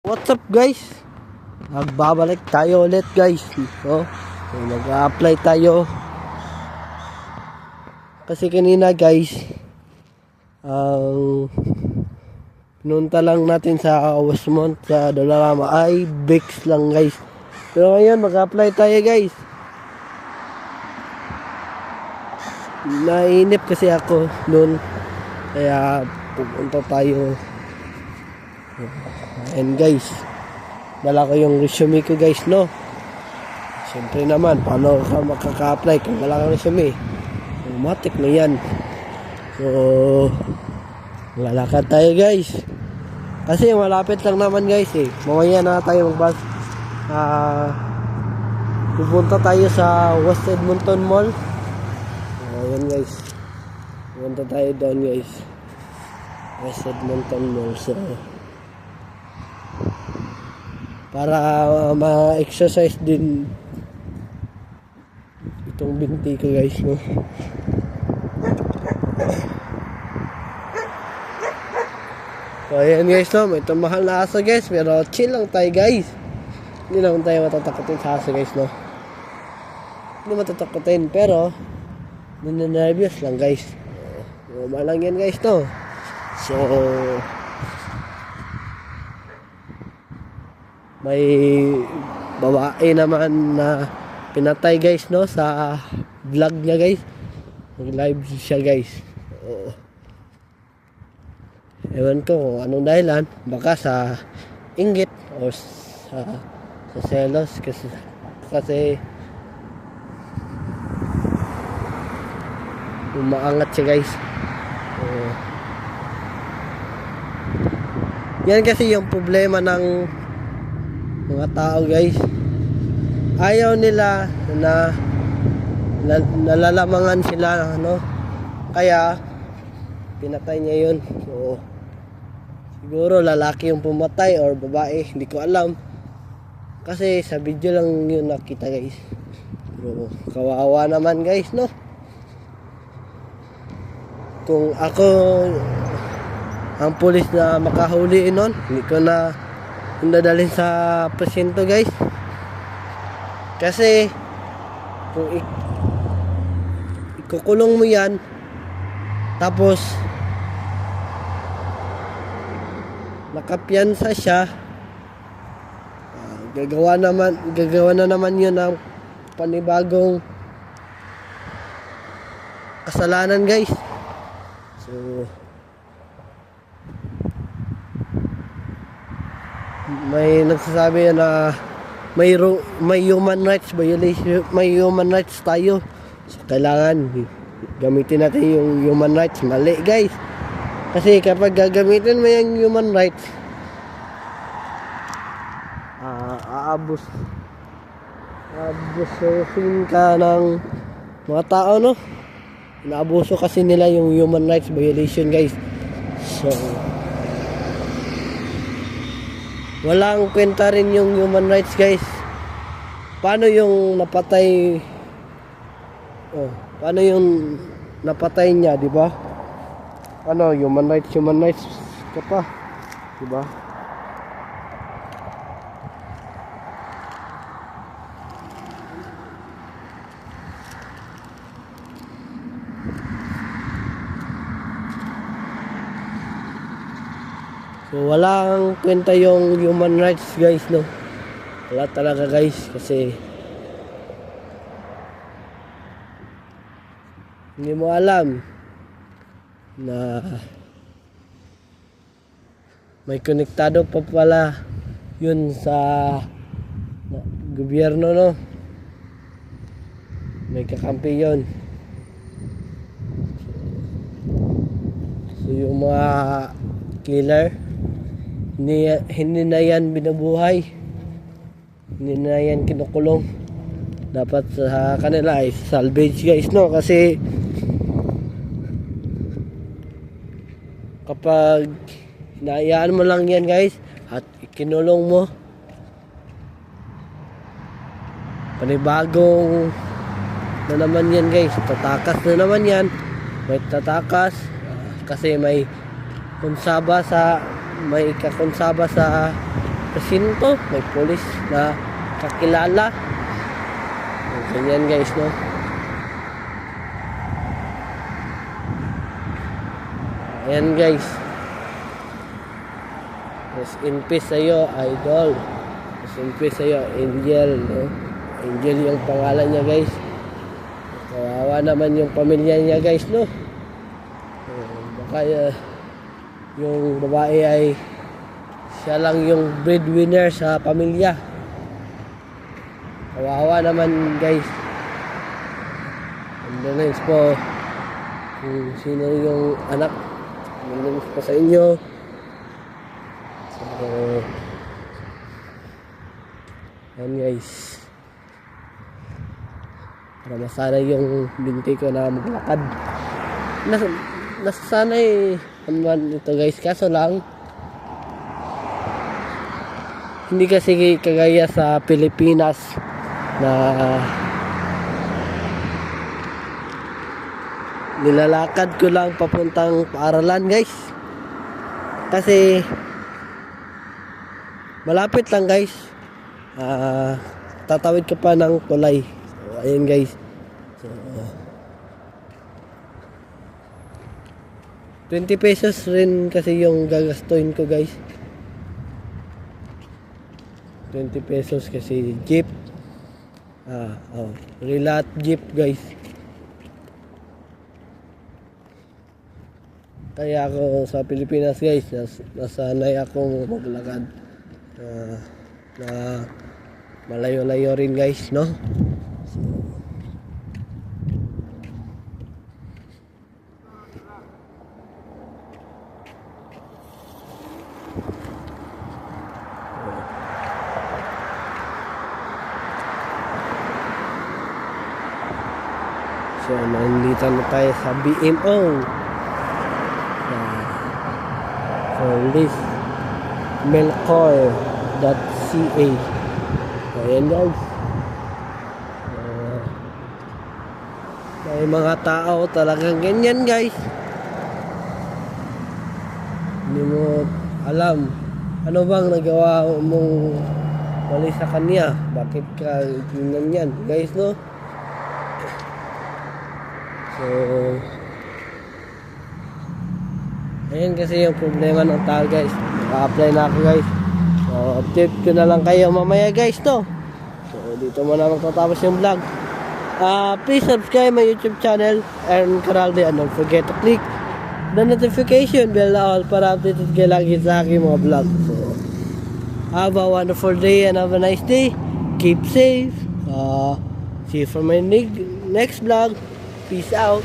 What's up guys? Magbabalik tayo ulit guys. So mag-a-apply tayo. Kasi kanina guys, ang pinunta lang natin sa Westmont sa Dollarama ay Bix lang guys. Pero ngayon mag-a-apply tayo guys. Nainip kasi ako noon, kaya pupunta tayo. And guys, dala ko yung resume ko guys, no? Siyempre naman, paano ka makaka-apply kung wala kang resume? Automatic na yan. So lalakad tayo guys, kasi malapit lang naman guys eh. Mamaya na tayo mag-bus. Pupunta tayo sa West Edmonton Mall. Ayan guys, pupunta tayo doon guys, West Edmonton Mall. So para ma-exercise din itong binti ko guys, no? So ayan guys, no? May mahal na aso guys, pero chill lang tayo guys. Hindi lang tayo matatakotin sa aso guys, no? Hindi matatakotin, pero nervous lang guys. Normal lang yan guys, no? So may babae naman na pinatay guys, no, sa vlog niya guys. Nag-live siya guys. Ewan ko kung anong dahilan, baka sa inggit o sa selos, kasi umaangat siya guys. Yan kasi yung problema ng mga tao guys. Ayaw nila na nalalamangan sila, no? Kaya pinatay niya yun. So siguro lalaki yung pumatay or babae, hindi ko alam, kasi sa video lang yun nakita guys. Pero kawawa naman guys, no? Kung ako ang pulis na makahuli nun, hindi ko na dadalhin sa presinto guys. Kasi kung ikukulong mo yan, tapos nakapiyansa siya, gagawa na naman yun ng panibagong kasalanan guys. So may nagsasabi na may human rights violation, may human rights tayo. So kailangan gamitin natin yung human rights. Mali guys, kasi kapag gagamitin mo yung human rights, abusuhin ka ng mga tao, no? Inaabuso kasi nila yung human rights violation guys. So walang kwenta rin yung human rights guys. Paano yung napatay? Paano yung napatay niya, di ba? Ano, human rights ka pa, di ba? So walang kwenta yung human rights guys, no? Wala talaga guys, kasi hindi mo alam na may konektado pa pala yun sa gobyerno, no? May kakampi yun. So yung mga killer, hindi na yan binabuhay, hindi na yan kinukulong. Dapat sa kanila ay salvage guys, no? Kasi kapag naayaan mo lang yan guys at ikinulong mo, panibagong na naman yan guys, tatakas na naman yan. May tatakas kasi may kakonsaba sa presinto, may pulis na kakilala. Ganyan guys, no? Ayan guys. Rest in peace sa'yo, idol. Rest in peace sa'yo, Angel, no? Angel yung pangalan niya guys. Kawawa naman yung pamilya niya guys, no? Baka yung babae ay siya lang yung breadwinner sa pamilya. Kawawa naman guys. Condolence po kung sino yung anak. Condolence po sa inyo. So, yan guys. Para masanay yung binti ko na maglakad. Nasanay naman ito guys. Kaso lang, hindi kasi kagaya sa Pilipinas na nilalakad ko lang papuntang paaralan guys. Kasi malapit lang guys. Tatawid ka pa ng tulay. So, ayun guys. So, 20 pesos rin kasi yung gagastuin ko guys. 20 pesos kasi jeep. Relat jeep guys. Kaya ako sa Pilipinas guys, nasanay akong maglakad na malayo-layo rin guys, no? So, nandito na tayo sa BMO. For this melcor.ca. Ayan guys. May mga tao talagang ganyan guys. Hindi mo alam ano bang nagawa mong mali sa kanya. Bakit ka ganyan yan guys, no? So, ayan kasi yung problema ng tao guys. Naka-apply na ako guys. So, update ko na lang kayo mamaya guys, no? So, dito mo na magtatapos yung vlog. Please subscribe my YouTube channel, Aaron Caralde, and don't forget to click the notification bell all para updated kayo lagi sa aking mga vlog. So, have a wonderful day and have a nice day. Keep safe. See you for my next vlog. Peace out.